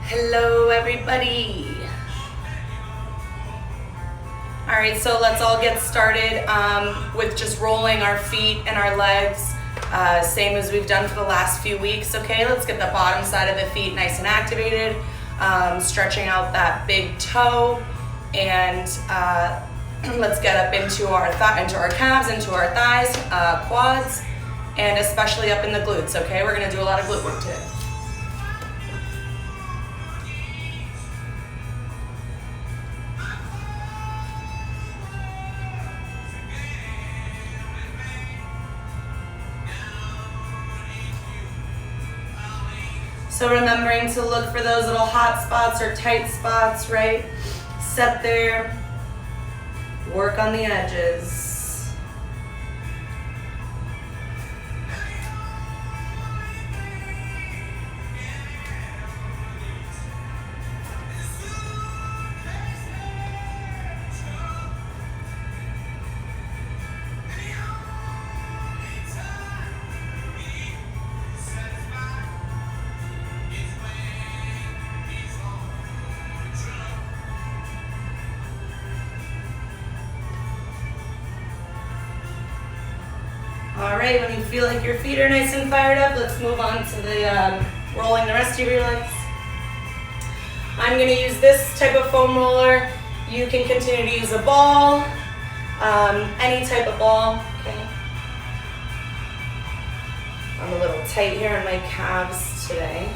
Hello everybody. All right, so let's all get started with just rolling our feet and our legs, same as we've done for the last few weeks, okay? Let's get the bottom side of the feet nice and activated, stretching out that big toe, and let's get up into our calves, into our thighs, quads, and especially up in the glutes, okay? We're gonna do a lot of glute work today. So remembering to look for those little hot spots or tight spots, right? Set there, work on the edges. All right, when you feel like your feet are nice and fired up, let's move on to the rolling the rest of your legs. I'm gonna use this type of foam roller. You can continue to use a ball, any type of ball, okay? I'm a little tight here on my calves today.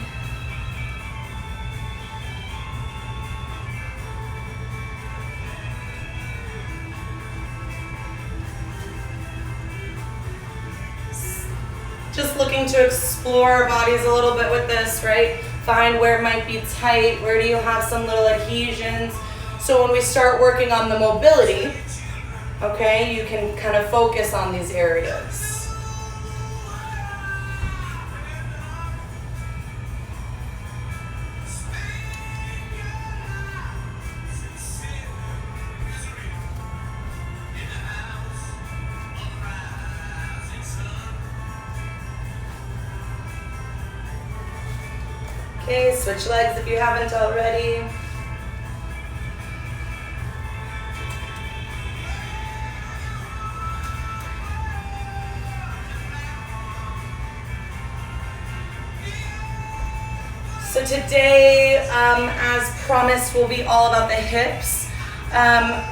Just looking to explore our bodies a little bit with this, right? Find where it might be tight, where do you have some little adhesions. So when we start working on the mobility, okay, you can kind of focus on these areas. Okay, switch legs if you haven't already. So today, as promised, will be all about the hips.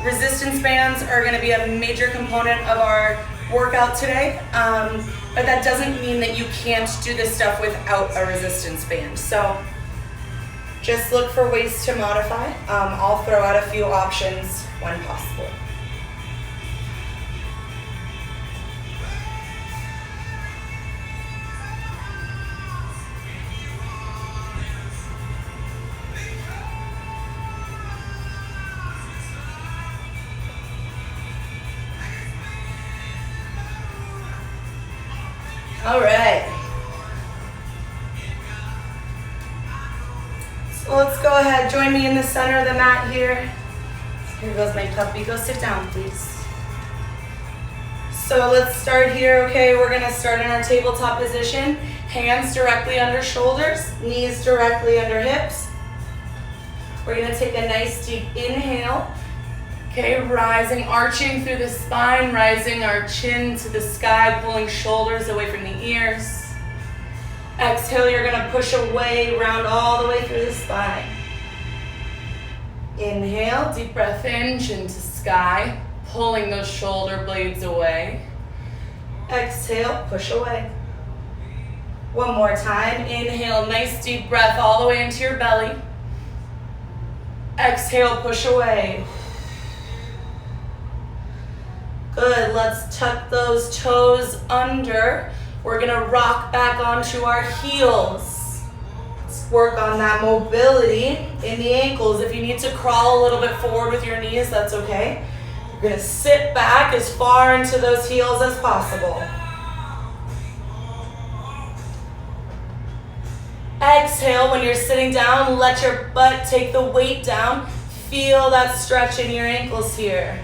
Resistance bands are going to be a major component of our workout today, but that doesn't mean that you can't do this stuff without a resistance band. So just look for ways to modify. I'll throw out a few options when possible. All right. So let's go ahead, join me in the center of the mat here. Here goes my puppy, go sit down please. So let's start here, okay? We're gonna start in our tabletop position. Hands directly under shoulders, knees directly under hips. We're gonna take a nice deep inhale. Okay, rising, arching through the spine, rising our chin to the sky, pulling shoulders away from the ears. Exhale, you're gonna push away, round all the way through the spine. Inhale, deep breath in, chin to sky, pulling those shoulder blades away. Exhale, push away. One more time, inhale, nice deep breath all the way into your belly. Exhale, push away. Good, let's tuck those toes under. We're gonna rock back onto our heels. Let's work on that mobility in the ankles. If you need to crawl a little bit forward with your knees, that's okay. You're gonna sit back as far into those heels as possible. Exhale, when you're sitting down, let your butt take the weight down. Feel that stretch in your ankles here.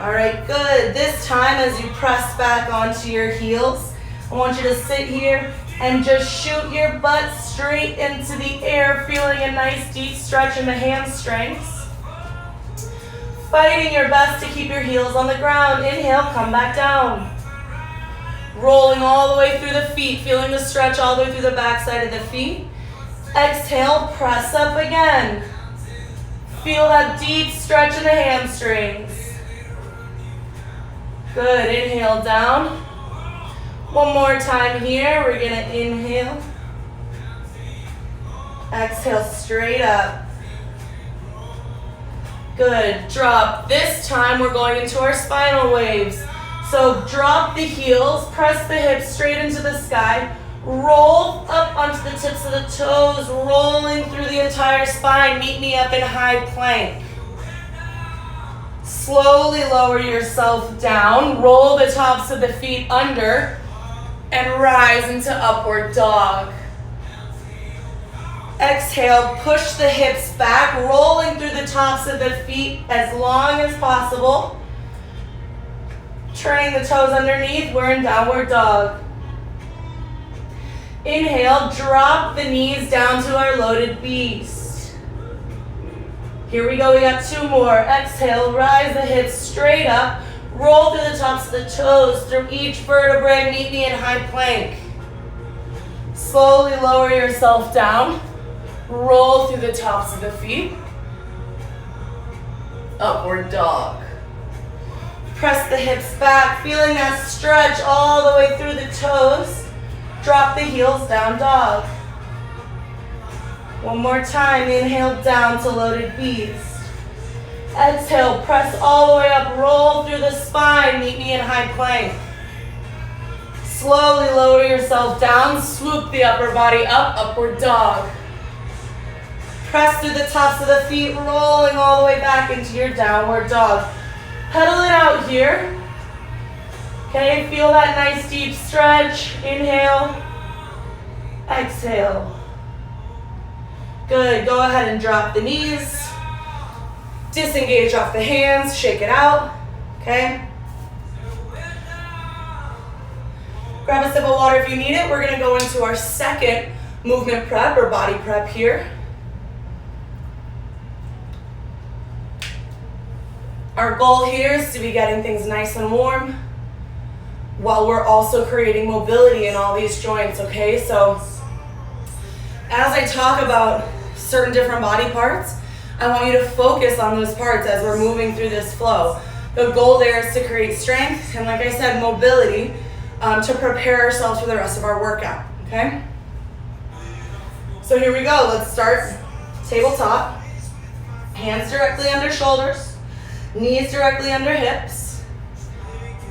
All right, good. This time as you press back onto your heels, I want you to sit here, And just shoot your butt straight into the air, feeling a nice deep stretch in the hamstrings. Fighting your best to keep your heels on the ground. Inhale, come back down. Rolling all the way through the feet, feeling the stretch all the way through the backside of the feet. Exhale, press up again. Feel that deep stretch in the hamstrings. Good, inhale down. One more time here, we're gonna inhale. Exhale, straight up. Good, drop. This time we're going into our spinal waves. So drop the heels, press the hips straight into the sky, roll up onto the tips of the toes, rolling through the entire spine. Meet me up in high plank. Slowly lower yourself down, roll the tops of the feet under, and rise into upward dog. Exhale, push the hips back, rolling through the tops of the feet as long as possible. Turning the toes underneath, we're in downward dog. Inhale, drop the knees down to our loaded beast. Here we go, we got two more. Exhale, rise the hips straight up, roll through the tops of the toes, through each vertebrae, meet me in high plank. Slowly lower yourself down, roll through the tops of the feet. Upward dog. Press the hips back, feeling that stretch all the way through the toes. Drop the heels, down dog. One more time, inhale down to loaded beast. Exhale, press all the way up, roll through the spine, meet me in high plank. Slowly lower yourself down, swoop the upper body up, upward dog. Press through the tops of the feet, rolling all the way back into your downward dog. Pedal it out here. Okay, feel that nice deep stretch. Inhale, exhale. Good, go ahead and drop the knees. Disengage off the hands, shake it out, okay? Grab a sip of water if you need it. We're gonna go into our second movement prep or body prep here. Our goal here is to be getting things nice and warm while we're also creating mobility in all these joints, okay? So as I talk about certain different body parts, I want you to focus on those parts as we're moving through this flow. The goal there is to create strength and, like I said, mobility to prepare ourselves for the rest of our workout, okay? So here we go, let's start tabletop. Hands directly under shoulders. Knees directly under hips.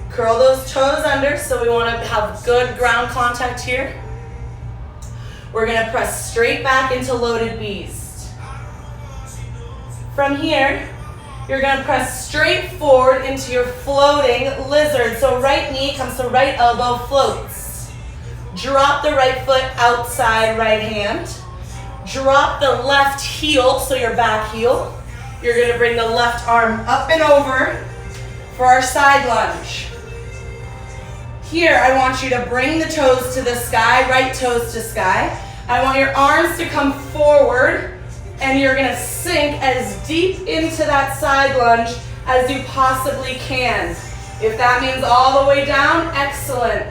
Curl those toes under, so we want to have good ground contact here. We're going to press straight back into loaded beast. From here, you're going to press straight forward into your floating lizard. So right knee comes to right elbow, floats. Drop the right foot outside right hand. Drop the left heel, so your back heel. You're gonna bring the left arm up and over for our side lunge. Here, I want you to bring the toes to the sky, right toes to sky. I want your arms to come forward, and you're gonna sink as deep into that side lunge as you possibly can. If that means all the way down, excellent.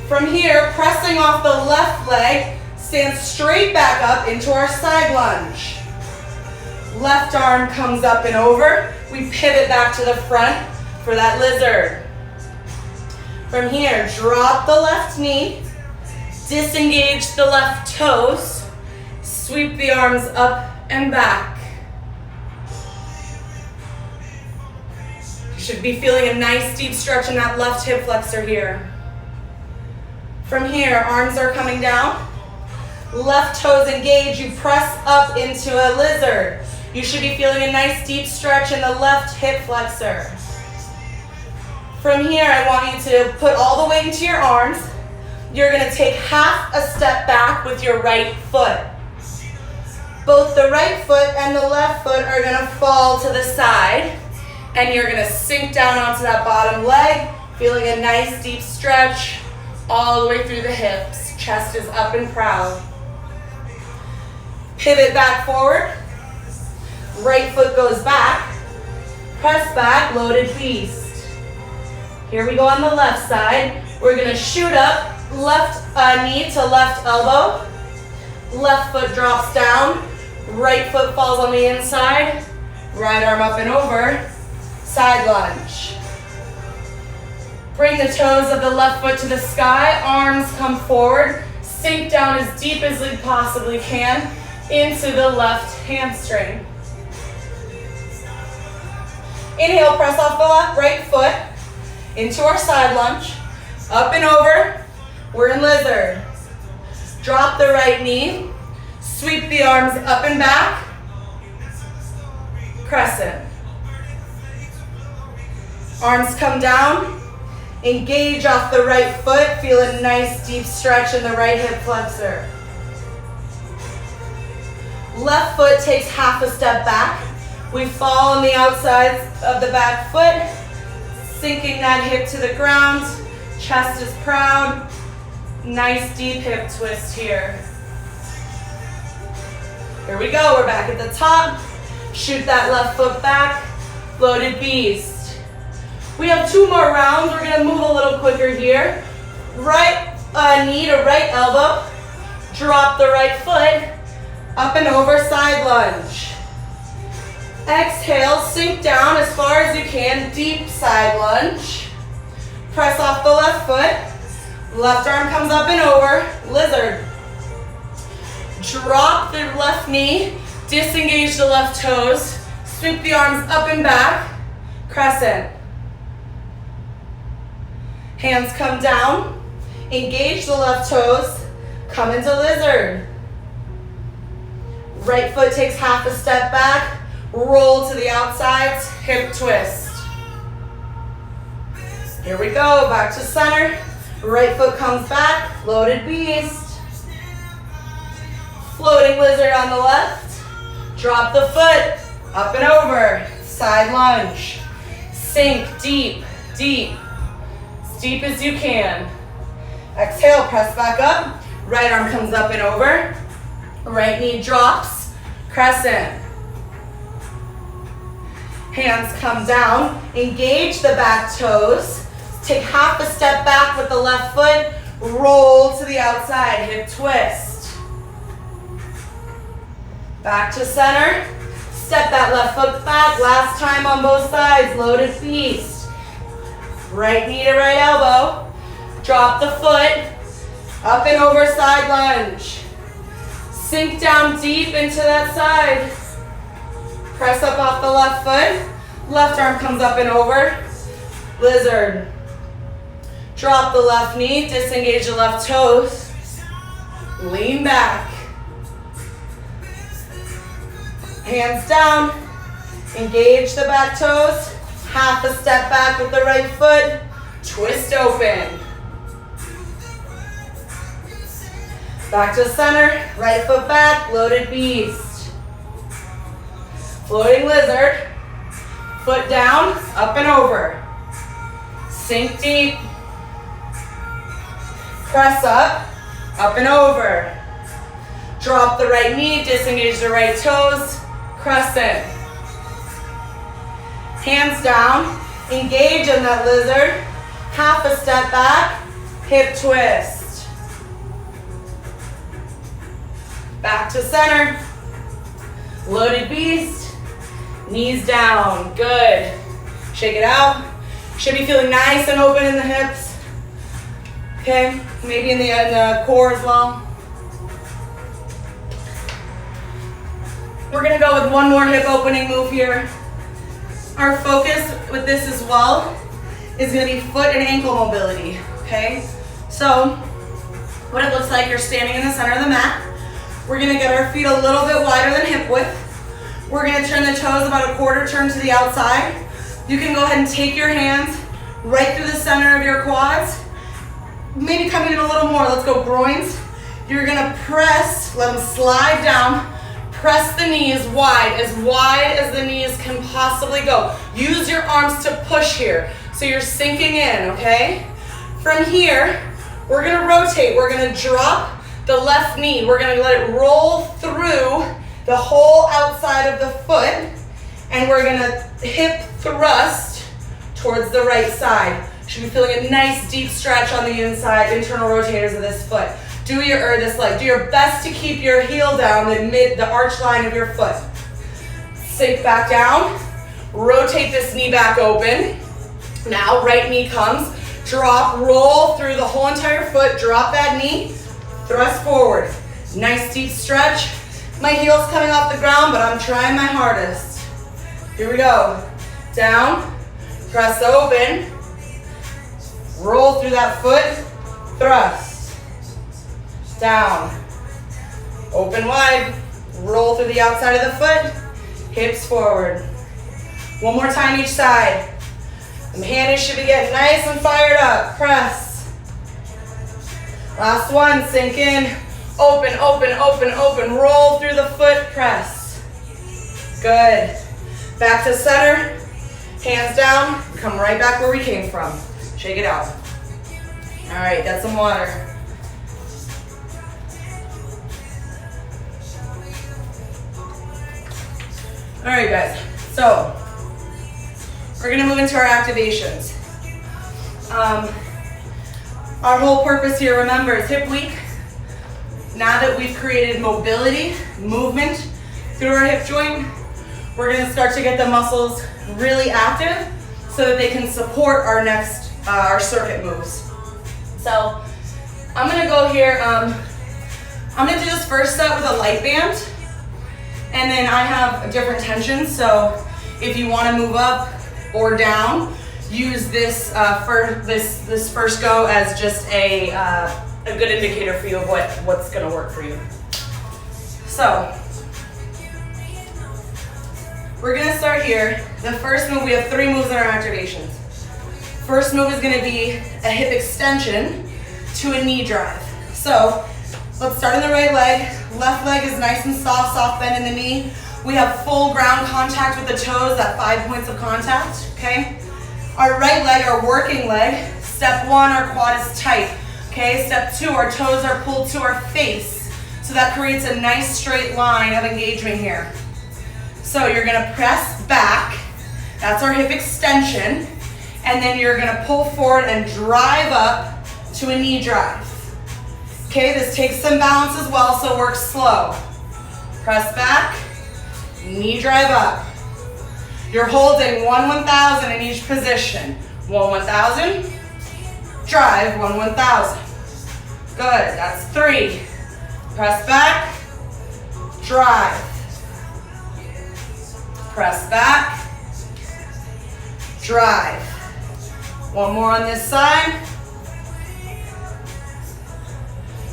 From here, pressing off the left leg, stand straight back up into our side lunge. Left arm comes up and over. We pivot back to the front for that lizard. From here, drop the left knee, disengage the left toes, sweep the arms up and back. You should be feeling a nice deep stretch in that left hip flexor here. From here, arms are coming down. Left toes engage, you press up into a lizard. You should be feeling a nice deep stretch in the left hip flexor. From here, I want you to put all the weight into your arms. You're gonna take half a step back with your right foot. Both the right foot and the left foot are gonna fall to the side, and you're gonna sink down onto that bottom leg, feeling a nice deep stretch all the way through the hips. Chest is up and proud. Pivot back forward. Right foot goes back. Press back, loaded beast. Here we go on the left side. We're gonna shoot up, left knee to left elbow. Left foot drops down. Right foot falls on the inside. Right arm up and over. Side lunge. Bring the toes of the left foot to the sky. Arms come forward. Sink down as deep as we possibly can into the left hamstring. Inhale, press off the left right foot into our side lunge. Up and over. We're in lizard. Drop the right knee. Sweep the arms up and back. Crescent. Arms come down. Engage off the right foot. Feel a nice deep stretch in the right hip flexor. Left foot takes half a step back. We fall on the outsides of the back foot, sinking that hip to the ground. Chest is proud. Nice deep hip twist here. Here we go, we're back at the top. Shoot that left foot back, loaded beast. We have 2 more rounds. We're gonna move a little quicker here. Right knee to right elbow. Drop the right foot, up and over, side lunge. Exhale, sink down as far as you can, deep side lunge. Press off the left foot. Left arm comes up and over, lizard. Drop the left knee, disengage the left toes, sweep the arms up and back, crescent. Hands come down, engage the left toes, come into lizard. Right foot takes half a step back, roll to the outsides, hip twist. Here we go, back to center. Right foot comes back, loaded beast. Floating lizard on the left. Drop the foot, up and over, side lunge. Sink deep, deep, as deep as you can. Exhale, press back up. Right arm comes up and over. Right knee drops, crescent. Hands come down, engage the back toes. Take half a step back with the left foot, roll to the outside, hip twist. Back to center, step that left foot back, last time on both sides, loaded beast. Right knee to right elbow, drop the foot, up and over, side lunge. Sink down deep into that side. Press up off the left foot, left arm comes up and over, lizard. Drop the left knee, disengage the left toes, lean back. Hands down, engage the back toes, half a step back with the right foot, twist open. Back to center, right foot back, loaded beast. Floating lizard, foot down, up and over. Sink deep. Press up and over. Drop the right knee, disengage the right toes, crescent. Hands down, engage in that lizard, half a step back, hip twist. Back to center, loaded beast, knees down, good. Shake it out, should be feeling nice and open in the hips. Okay, maybe in the core as well. We're gonna go with one more hip opening move here. Our focus with this as well is gonna be foot and ankle mobility, okay? So, what it looks like, you're standing in the center of the mat. We're gonna get our feet a little bit wider than hip width. We're gonna turn the toes about a quarter turn to the outside. You can go ahead and take your hands right through the center of your quads. Maybe coming in a little more, let's go groins. You're gonna press, let them slide down. Press the knees wide as the knees can possibly go. Use your arms to push here. So you're sinking in, okay? From here, We're gonna rotate. We're gonna drop the left knee. We're gonna let it roll through the whole outside of the foot, and we're gonna hip thrust towards the right side. Should be feeling a nice deep stretch on the inside, internal rotators of this foot. This leg. Do your best to keep your heel down the arch line of your foot. Sink back down. Rotate this knee back open. Now right knee comes. Drop, roll through the whole entire foot. Drop that knee. Thrust forward. Nice deep stretch. My heel's coming off the ground, but I'm trying my hardest. Here we go. Down. Press open. Roll through that foot. Thrust. Down. Open wide. Roll through the outside of the foot. Hips forward. One more time each side. The hands should be getting nice and fired up. Press. Last one. Sink in. Open, open, open, open. Roll through the foot. Press. Good. Back to center. Hands down. Come right back where we came from. Shake it out. All right, get some water. All right, guys. So we're gonna move into our activations. Our whole purpose here, remember, is hip week. Now that we've created mobility, movement through our hip joint, we're gonna start to get the muscles really active so that they can support our next, our circuit moves. So I'm gonna go here, I'm gonna do this first set with a light band, and then I have different tensions, so if you wanna move up or down, use this this first go as just a good indicator for you of what's gonna work for you. So, we're gonna start here. The first move, we have 3 moves in our activations. First move is gonna be a hip extension to a knee drive. So, let's start in the right leg. Left leg is nice and soft, soft bend in the knee. We have full ground contact with the toes, that 5 points of contact, okay? Our right leg, our working leg, step 1, our quad is tight. Okay, step 2, our toes are pulled to our face. So that creates a nice straight line of engagement here. So you're gonna press back, that's our hip extension, and then you're gonna pull forward and drive up to a knee drive. Okay, this takes some balance as well, so work slow. Press back, knee drive up. You're holding 1/1000 in each position. 1/1000. Drive, 1/1000. Good, that's 3. Press back, drive. Press back, drive. One more on this side.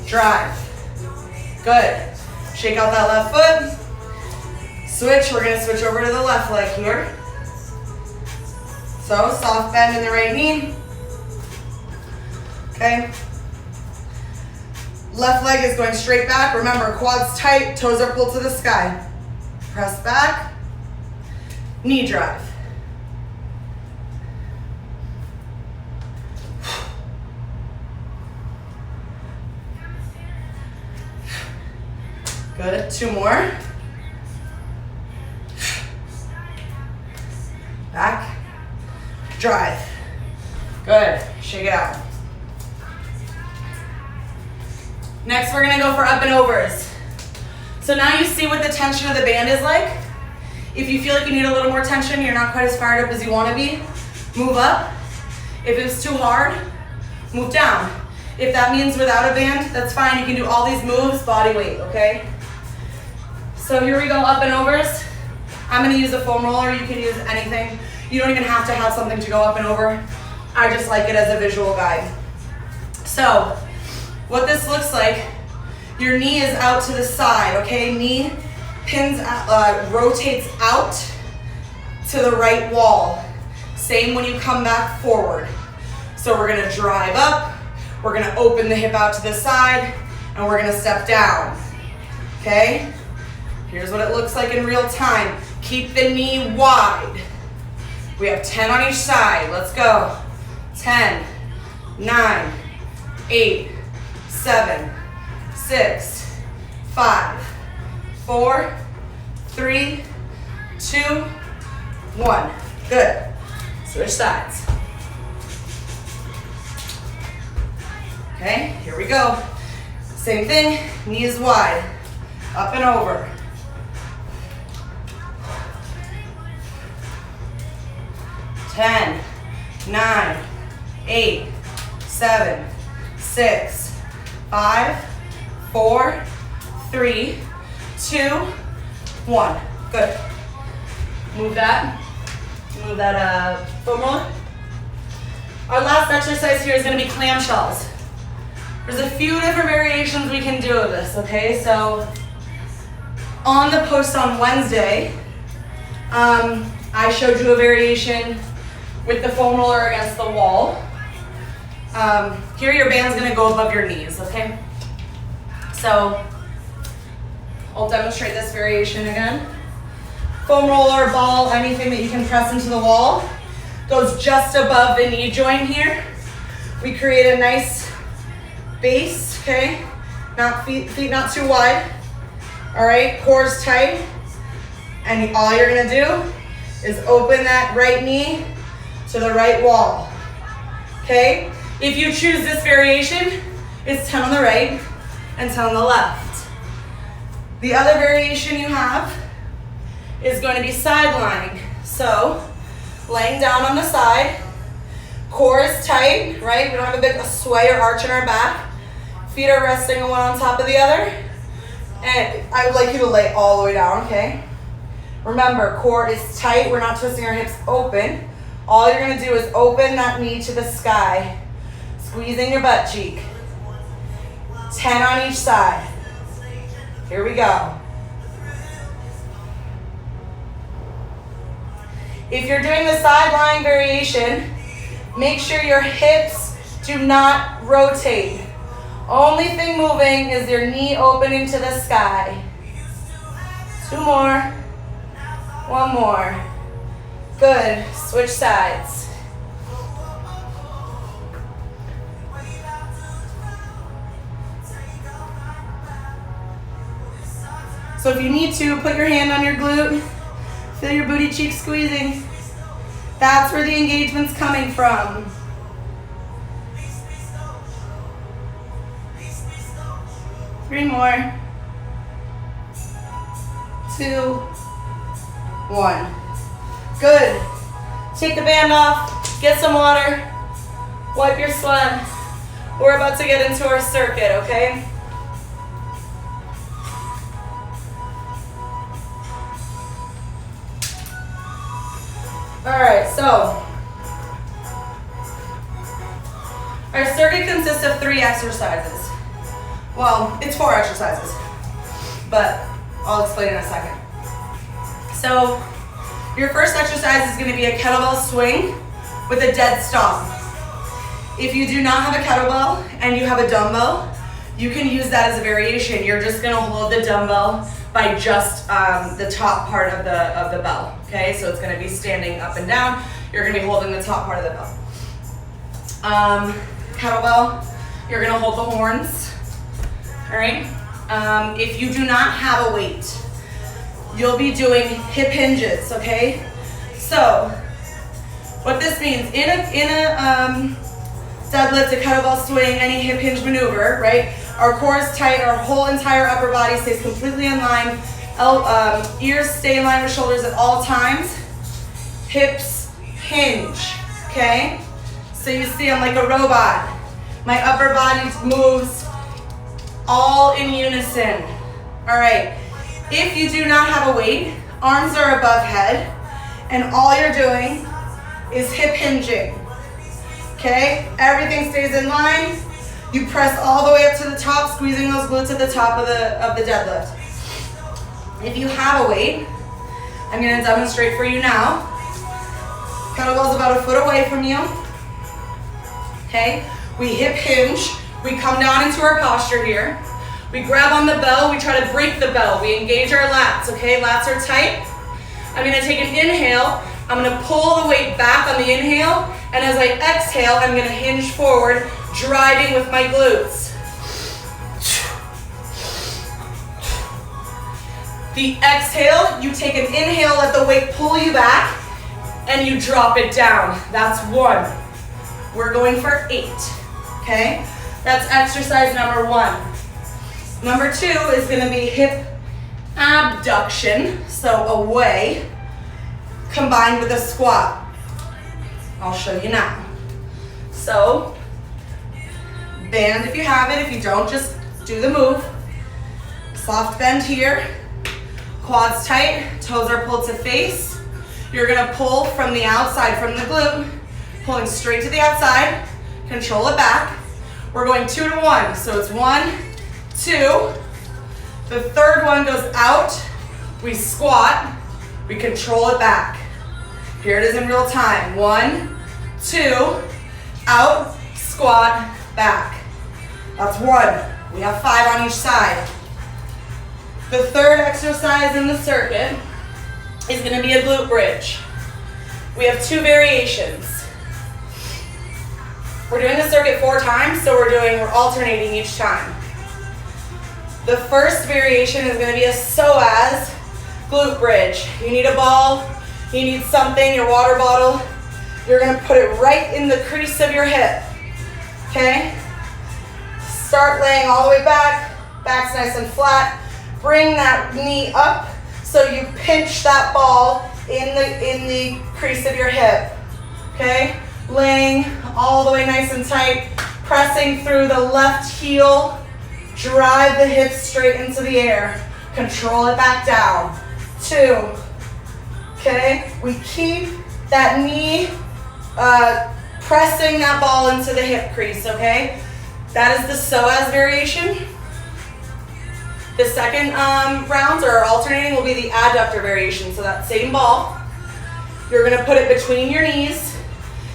Drive. Good. Shake out that left foot. Switch, we're gonna switch over to the left leg here. So, soft bend in the right knee. Okay. Left leg is going straight back. Remember, quads tight, toes are pulled to the sky. Press back, knee drive. Good, 2 more. Back, drive. Good, shake it out. Next, we're gonna go for up and overs. So now you see what the tension of the band is like. If you feel like you need a little more tension, you're not quite as fired up as you wanna be, move up. If it's too hard, move down. If that means without a band, that's fine. You can do all these moves, body weight, okay? So here we go, up and overs. I'm gonna use a foam roller, you can use anything. You don't even have to have something to go up and over. I just like it as a visual guide. So, what this looks like, your knee is out to the side, okay? Knee pins, rotates out to the right wall. Same when you come back forward. So we're gonna drive up, we're gonna open the hip out to the side, and we're gonna step down, okay? Here's what it looks like in real time. Keep the knee wide. We have 10 on each side, let's go. 10, 9, 8, 7, 6, 5, 4, 3, 2, 1. Good. Switch sides. Okay, here we go. Same thing, knees wide, up and over. 10, 9, 8, 7, 6, 5, 4, 3, 2, 1. Good. Move that foam roller. Our last exercise here is going to be clamshells. There's a few different variations we can do of this, okay? So on the post on Wednesday, I showed you a variation with the foam roller against the wall. Here your band's gonna go above your knees, okay? So I'll demonstrate this variation again. Foam roller, ball, anything that you can press into the wall goes just above the knee joint here. We create a nice base, okay? Not feet not too wide. All right, core's tight. And all you're gonna do is open that right knee to the right wall, okay? If you choose this variation, it's 10 on the right and 10 on the left. The other variation you have is going to be side lying. So, laying down on the side, core is tight, right? We don't have a big sway or arch in our back. Feet are resting one on top of the other. And I would like you to lay all the way down, okay? Remember, core is tight. We're not twisting our hips open. All you're gonna do is open that knee to the sky, squeezing your butt cheek. 10 on each side. Here we go. If you're doing the side lying variation, make sure your hips do not rotate. Only thing moving is your knee opening to the sky. 2 more. 1 more. Good. Switch sides. So if you need to, put your hand on your glute. Feel your booty cheeks squeezing. That's where the engagement's coming from. Three more. 2, 1. Good. Take the band off, get some water, wipe your sweat. We're about to get into our circuit, okay? All right, so our circuit consists of 3 exercises. Well, it's 4 exercises, but I'll explain in a second. So your first exercise is going to be a kettlebell swing with a dead stop. If you do not have a kettlebell and you have a dumbbell, you can use that as a variation. You're just going to hold the dumbbell by just the top part of the bell, okay? So it's going to be standing up and down. You're going to be holding the top part of the bell. Kettlebell, you're going to hold the horns, all right? If you do not have a weight, you'll be doing hip hinges, okay? So what this means, in a deadlift, a kettlebell swing, any hip hinge maneuver, right? Our core is tight, our whole entire upper body stays completely in line. Ears stay in line with shoulders at all times. Hips hinge, okay? So you see I'm like a robot. My upper body moves all in unison. All right, if you do not have a weight, arms are above head, and all you're doing is hip hinging, okay? Everything stays in line. You press all the way up to the top, squeezing those glutes at the top of the deadlift. If you have a weight, I'm gonna demonstrate for you now. Kettlebell's about a foot away from you, okay? We hip hinge, we come down into our posture here. We grab on the bell, we try to break the bell. We engage our lats, okay? Lats are tight. I'm gonna take an inhale. I'm gonna pull the weight back on the inhale, and as I exhale, I'm gonna hinge forward, driving with my glutes. The exhale, you take an inhale, let the weight pull you back, and you drop it down. That's 1. We're going for 8, okay? That's exercise number 1. Number 2 is gonna be hip abduction, so away, combined with a squat. I'll show you now. So, band if you have it. If you don't, just do the move. Soft bend here. Quads tight, toes are pulled to face. You're gonna pull from the outside, from the glute, pulling straight to the outside, control it back. We're going 2 to 1, so it's 1, 2. The third one goes out, we squat, we control it back. Here it is in real time. 1, 2, out, squat, back. That's 1. We have 5 on each side. The third exercise in the circuit is gonna be a glute bridge. We have 2 variations. We're doing the circuit 4 times, so we're alternating each time. The first variation is gonna be a psoas glute bridge. You need a ball, you need something, your water bottle. You're gonna put it right in the crease of your hip, okay? Start laying all the way back, back's nice and flat. Bring that knee up so you pinch that ball in the crease of your hip, okay? Laying all the way nice and tight, pressing through the left heel, drive the hips straight into the air, control it back down. 2, okay? We keep that knee pressing that ball into the hip crease, okay? That is the psoas variation. The second rounds, or alternating, will be the adductor variation. So that same ball, you're gonna put it between your knees.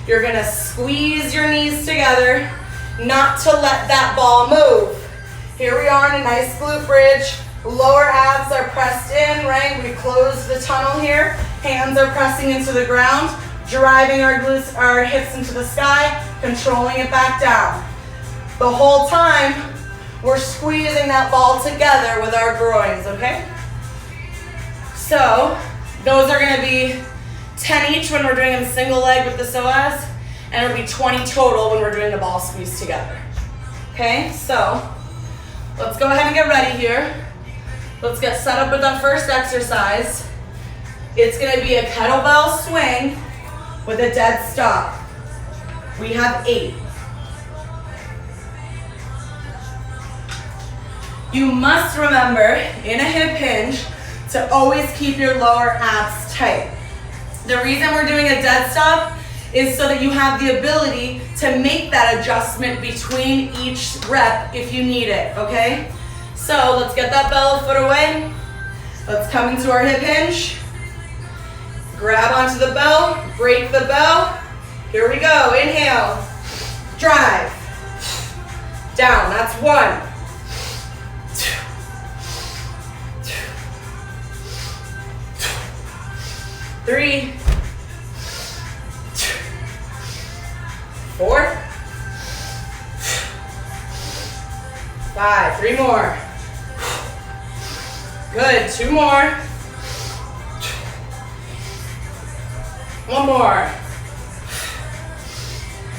You're gonna squeeze your knees together, not to let that ball move. Here we are in a nice glute bridge. Lower abs are pressed in, right? We close the tunnel here. Hands are pressing into the ground, driving our glutes, our hips into the sky, controlling it back down. The whole time, we're squeezing that ball together with our groins, okay? So, those are gonna be 10 each when we're doing them single leg with the psoas, and it'll be 20 total when we're doing the ball squeeze together. Okay, so, let's go ahead and get ready here. Let's get set up with our first exercise. It's gonna be a kettlebell swing with a dead stop. We have 8. You must remember, in a hip hinge, to always keep your lower abs tight. The reason we're doing a dead stop is so that you have the ability to make that adjustment between each rep if you need it, okay? So let's get that bellow foot away. Let's come into our hip hinge. Grab onto the bell, break the bell. Here we go, inhale, drive, down, that's 1. 3, 4, 5, 3 more. Good, 2 more. 1 more.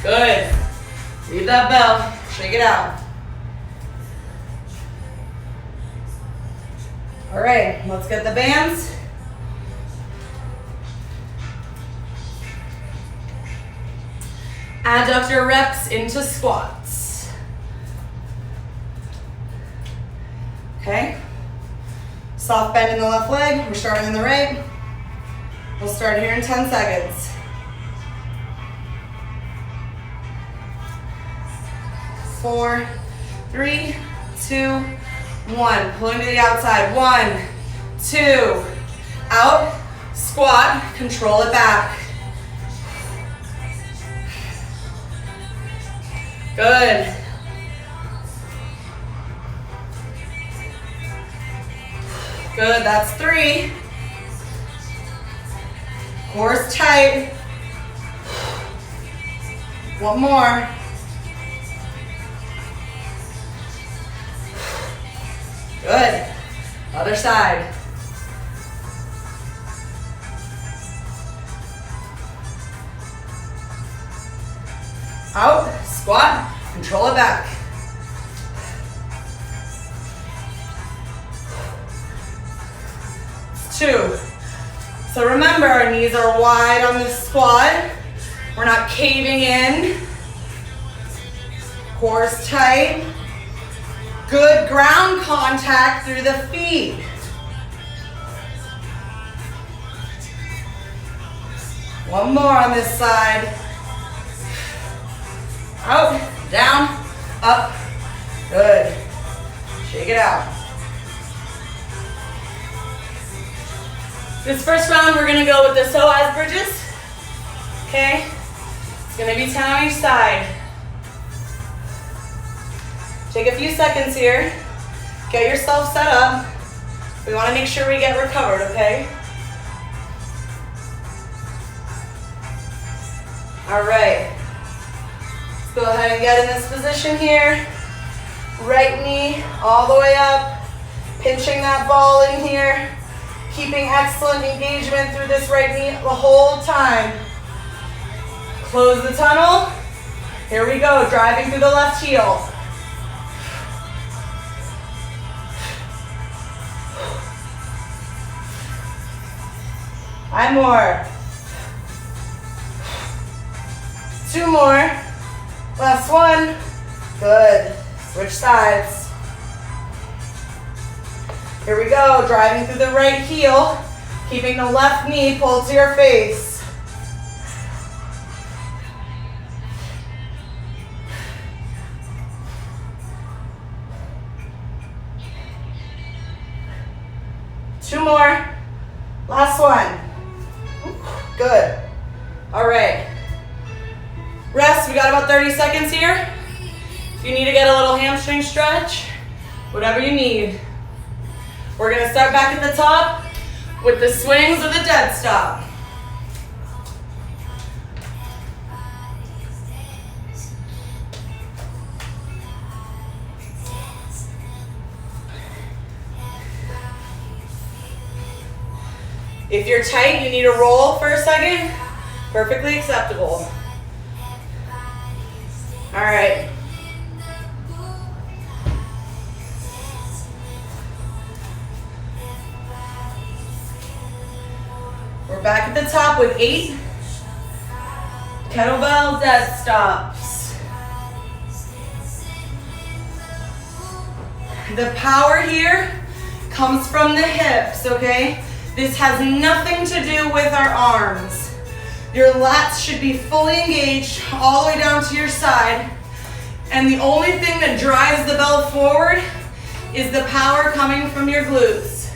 Good. Leave that bell, shake it out. All right, let's get the bands. Adductor reps into squats. Okay. Soft bend in the left leg. We're starting in the right. We'll start here in 10 seconds. 4, 3, 2, 1. Pulling to the outside. 1, 2. Out. Squat. Control it back. Good. Good, that's 3. Core's tight. 1 more. Good. Other side. Out, squat, control it back. Two. So remember, our knees are wide on this squat. We're not caving in. Core's tight. Good ground contact through the feet. One more on this side. Out, down, up. Good. Shake it out. This first round, we're gonna go with the psoas bridges. Okay? It's gonna be 10 on each side. Take a few seconds here. Get yourself set up. We wanna make sure we get recovered, okay? All right. Let's go ahead and get in this position here. Right knee all the way up. Pinching that ball in here. Keeping excellent engagement through this right knee the whole time. Close the tunnel. Here we go, driving through the left heel. Five more. Two more. Last one. Good. Switch sides. Here we go, driving through the right heel, keeping the left knee pulled to your face. Two more. Last one. Good. All right. Rest, we got about 30 seconds here. If you need to get a little hamstring stretch, whatever you need. We're gonna start back at the top with the swings or the dead stop. If you're tight, you need to roll for a second. Perfectly acceptable. All right. We're back at the top with 8 kettlebell dead stops. The power here comes from the hips, okay? This has nothing to do with our arms. Your lats should be fully engaged all the way down to your side. And the only thing that drives the bell forward is the power coming from your glutes.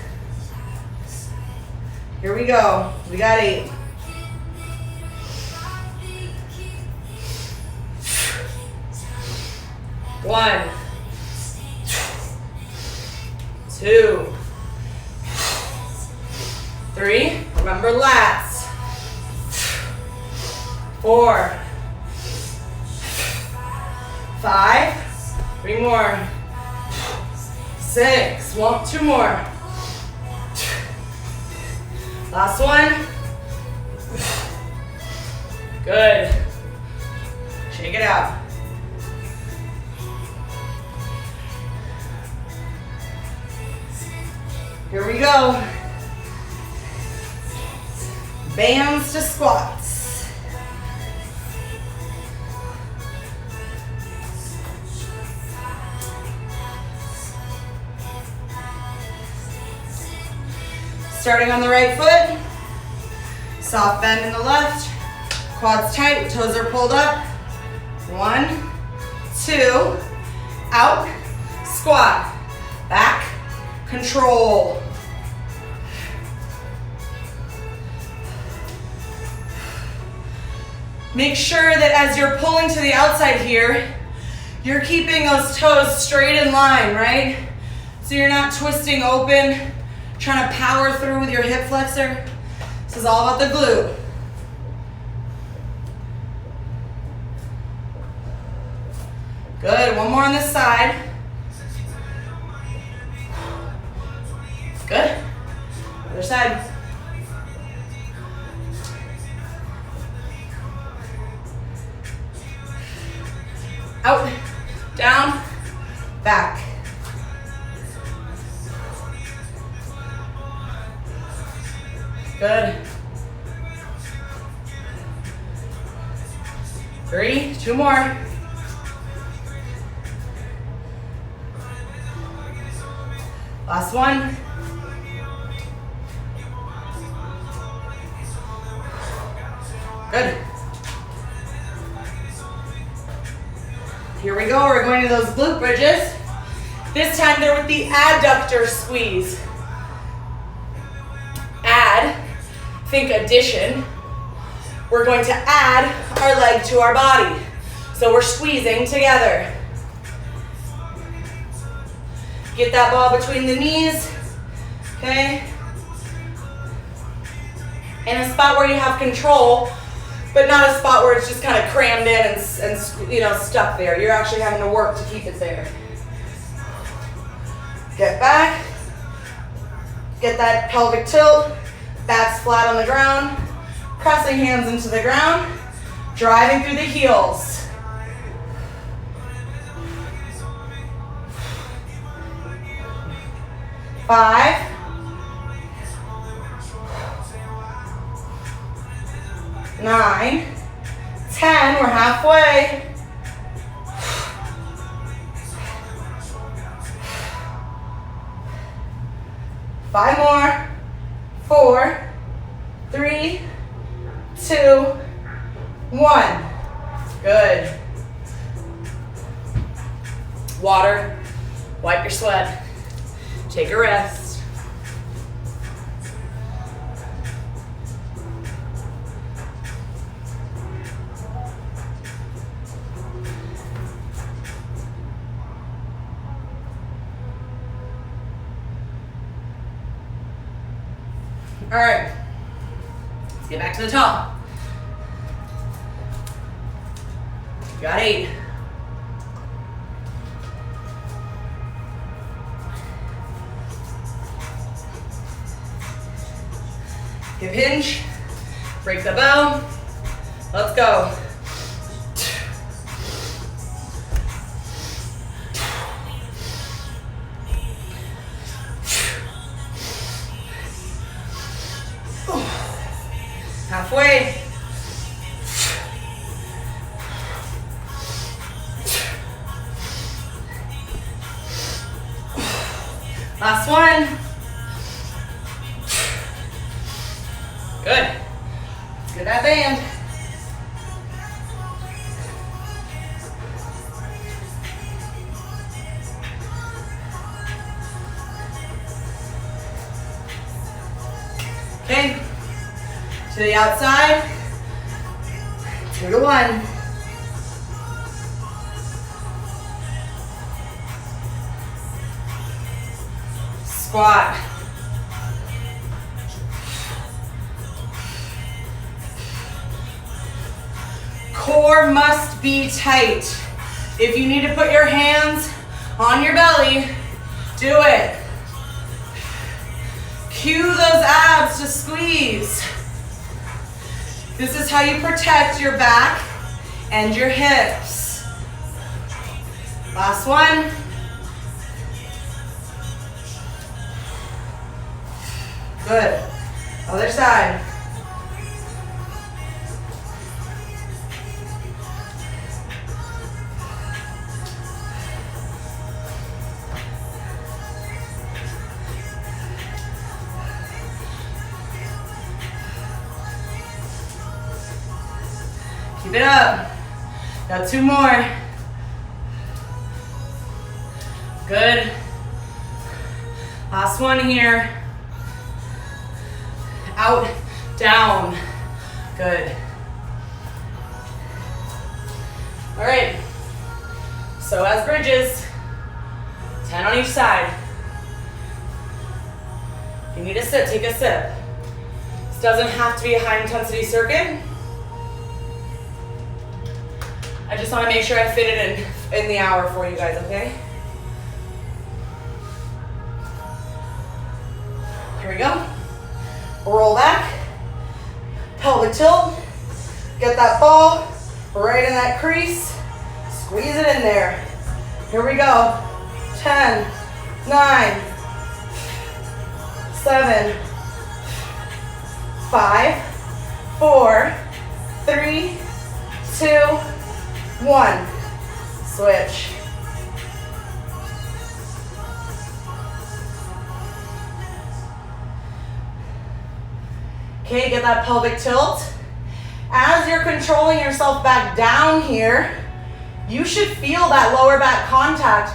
Here we go. We got 8. One, 2, 3. Remember lats. 4, 5. 3 more. 6. 2 more. Last one. Good. Shake it out. Here we go. Bands to squats. Starting on the right foot. Soft bend in the left. Quads tight, toes are pulled up. 1, 2, out, squat, back, control. Make sure that as you're pulling to the outside here, you're keeping those toes straight in line, right? So you're not twisting open, trying to power through with your hip flexor. This is all about the glute. Good, one more on this side. side. Out, down, back. Good. 3, 2 more. Last one. Good. Here we go, we're going to those glute bridges. This time they're with the adductor squeeze. Add, think addition. We're going to add our leg to our body. So we're squeezing together. Get that ball between the knees, okay? In a spot where you have control, but not a spot where it's just kind of crammed in and you know, stuck there. You're actually having to work to keep it there. Get back, get that pelvic tilt, backs flat on the ground, pressing hands into the ground, driving through the heels. 5, 9, 10, we're halfway. 5 more. 4, 3, 2, 1. Good. Water, wipe your sweat. Take a rest. All right, let's get back to the top. Got 8. Hip hinge, break the bow, let's go. Halfway. Last one. Good. Let's get that band. Okay. To the outside. 2 to 1. Squat. Core must be tight. If you need to put your hands on your belly, do it. Cue those abs to squeeze. This is how you protect your back and your hips. Last one. Good. Other side. Keep it up. Got 2 more. Good. Last one here. Out, down. Good. All right. So as bridges, 10 on each side. If you need a sip, take a sip. This doesn't have to be a high intensity circuit. I just want to make sure I fit it in the hour for you guys, okay? Here we go. Roll back, pelvic tilt, get that ball right in that crease, squeeze it in there. Here we go. 10, 9, 7, 5, 4, 3, 2, 1. Switch. Okay, get that pelvic tilt. As you're controlling yourself back down here, you should feel that lower back contact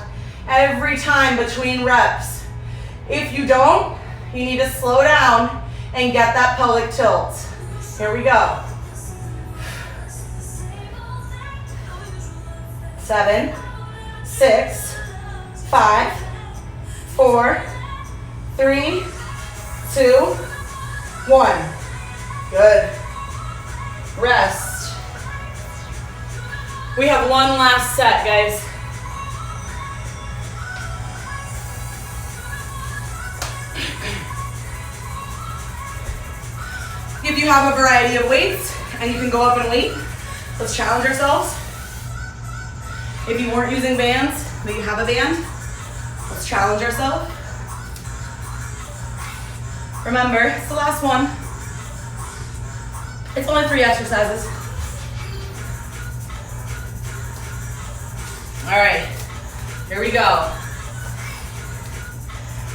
every time between reps. If you don't, you need to slow down and get that pelvic tilt. Here we go. 7, 6, 5, 4, 3, 2, 1. Good. Rest. We have one last set, guys. If you have a variety of weights and you can go up in weight, let's challenge ourselves. If you weren't using bands, but you have a band, let's challenge ourselves. Remember, it's the last one. It's only 3 exercises. All right, here we go.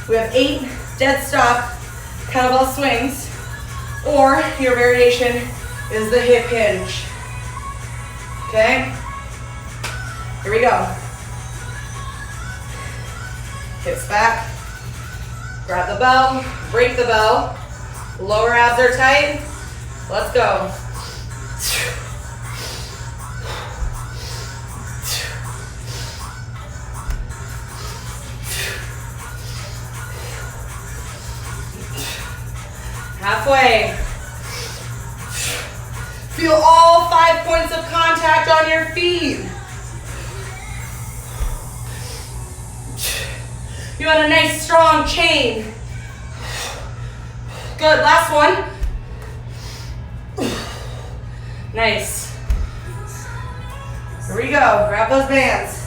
We have 8 dead stop kettlebell swings, or your variation is the hip hinge. Okay? Here we go. Hips back. Grab the bell, break the bell. Lower abs are tight. Let's go. Halfway. Feel all 5 points of contact on your feet. You want a nice strong chain. Good, last one. Nice. Here we go, grab those bands.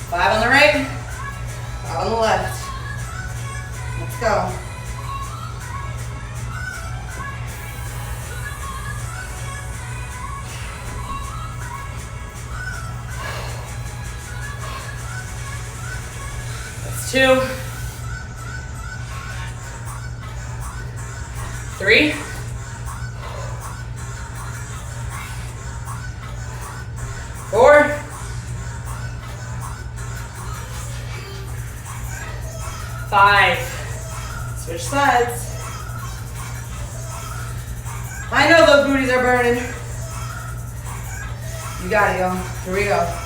Five on the right, 5 on the left. Let's go. That's 2, 3, 4, 5. Switch sides. I know those booties are burning. You got it, y'all. Here we go.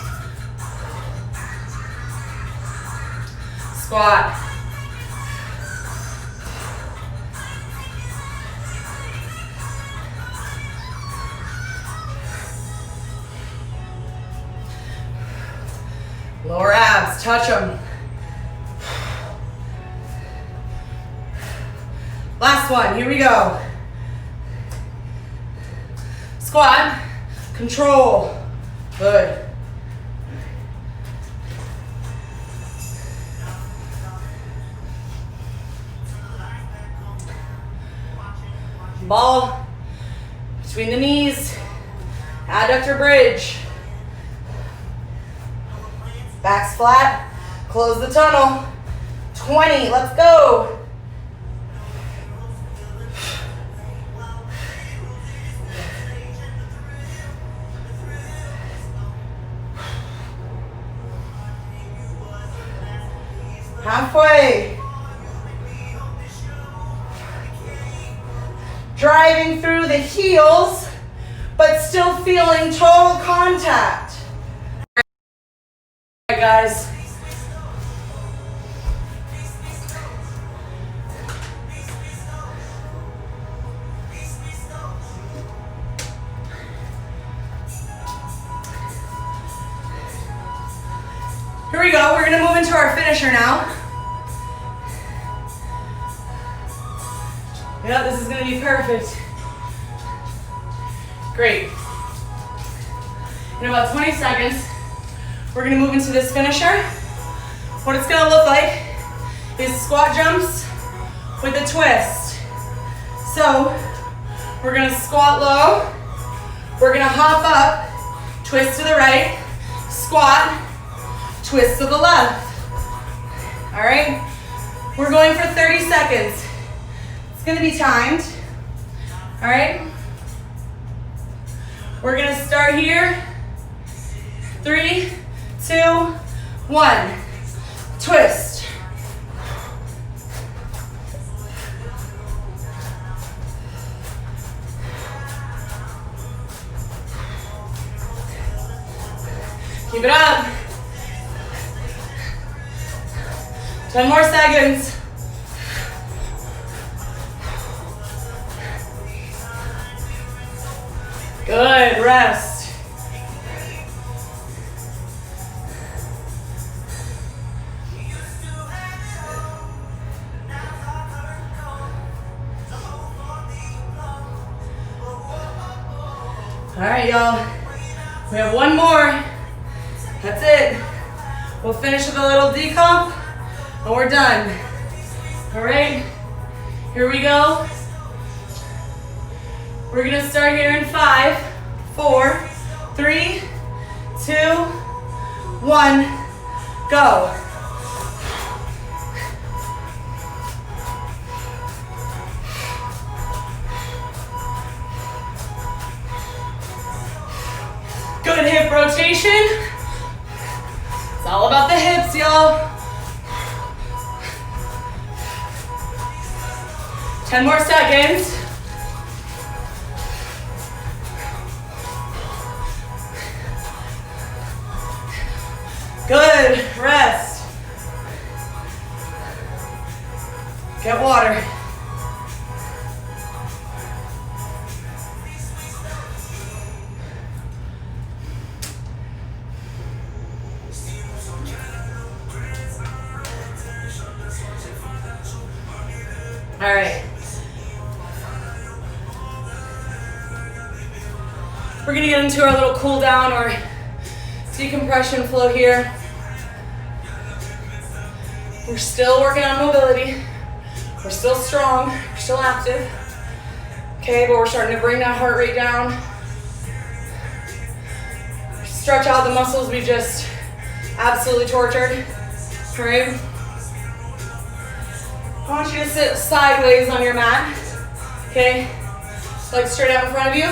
Squat. Lower abs, touch them. Last one, here we go. Squat, control. Good. Ball between the knees, adductor bridge. Back's flat, close the tunnel. 20, let's go. Halfway. Driving through the heels, but still feeling total contact. All right, guys. We're gonna move into our finisher now. Yeah, this is gonna be perfect. Great. In about 20 seconds, we're gonna move into this finisher. What it's gonna look like is squat jumps with a twist. So, we're gonna squat low, we're gonna hop up, twist to the right, squat, twist to the left. All right? We're going for 30 seconds. It's gonna be timed. All right? We're gonna start here. 3, 2, 1. Twist. Keep it up. 10 more seconds. Good, rest. All right, y'all. We have one more. That's it. We'll finish with a little decomp and we're done. All right, here we go. We're gonna start here in 5, 4, 3, 2, 1, go. Good hip rotation. It's all about the hips, y'all. 10 more seconds. Good, rest. Get water. All right. We're gonna get into our little cool down or decompression flow here. We're still working on mobility. We're still strong, we're still active. Okay, but we're starting to bring that heart rate down. Stretch out the muscles we just absolutely tortured. All right? I want you to sit sideways on your mat. Okay? Legs straight out in front of you.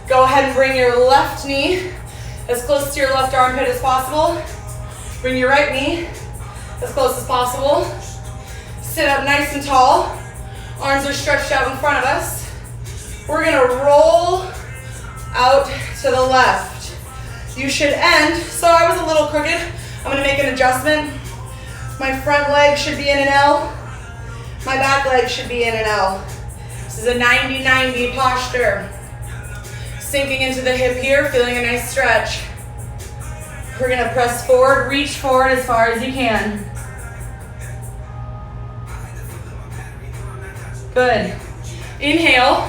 Go ahead and bring your left knee as close to your left armpit as possible. Bring your right knee as close as possible. Sit up nice and tall. Arms are stretched out in front of us. We're gonna roll out to the left. You should end, so I was a little crooked. I'm gonna make an adjustment. My front leg should be in an L. My back leg should be in an L. This is a 90-90 posture. Sinking into the hip here, feeling a nice stretch. We're gonna press forward, reach forward as far as you can. Good. Inhale.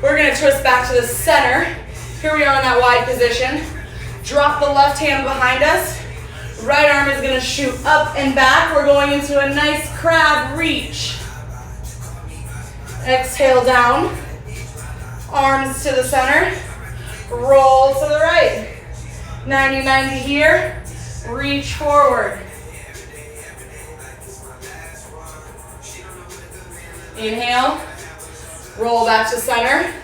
We're gonna twist back to the center. Here we are in that wide position. Drop the left hand behind us. Right arm is gonna shoot up and back. We're going into a nice crab reach. Exhale down. Arms to the center. Roll to the right. 90-90 here. Reach forward. Inhale. Roll back to center.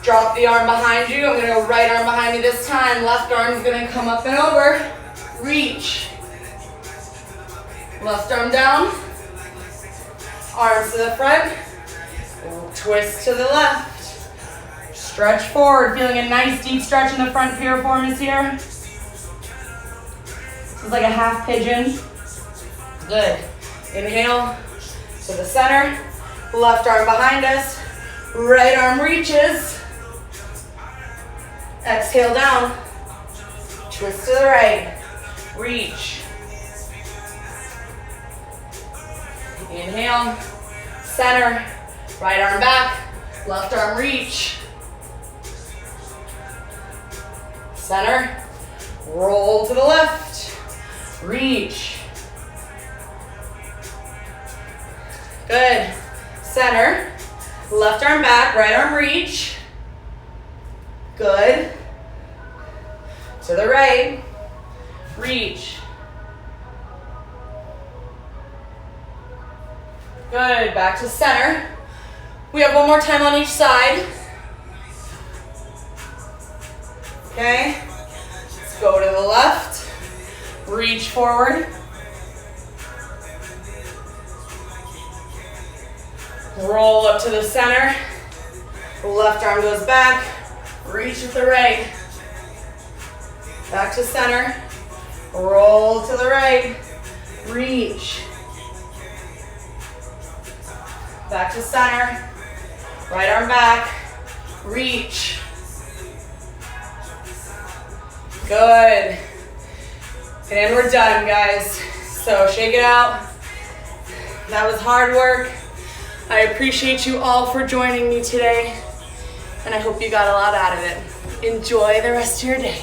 Drop the arm behind you. I'm gonna go right arm behind me this time. Left arm is gonna come up and over. Reach. Left arm down. Arms to the front. Twist to the left. Stretch forward, feeling a nice deep stretch in the front piriformis here. It's like a half pigeon. Good. Inhale to the center. Left arm behind us. Right arm reaches. Exhale down. Twist to the right. reach. Inhale, center, right arm back, left arm reach. Center, roll to the left, reach. Good. Center, left arm back, right arm reach. Good. To the right, reach. Good, back to center. We have one more time on each side. Okay, let's go to the left, reach forward. Roll up to the center, left arm goes back, reach with the right. Back to center, roll to the right, reach. Back to center, right arm back, reach. Good. And we're done, guys. So shake it out. That was hard work. I appreciate you all for joining me today, and I hope you got a lot out of it. Enjoy the rest of your day.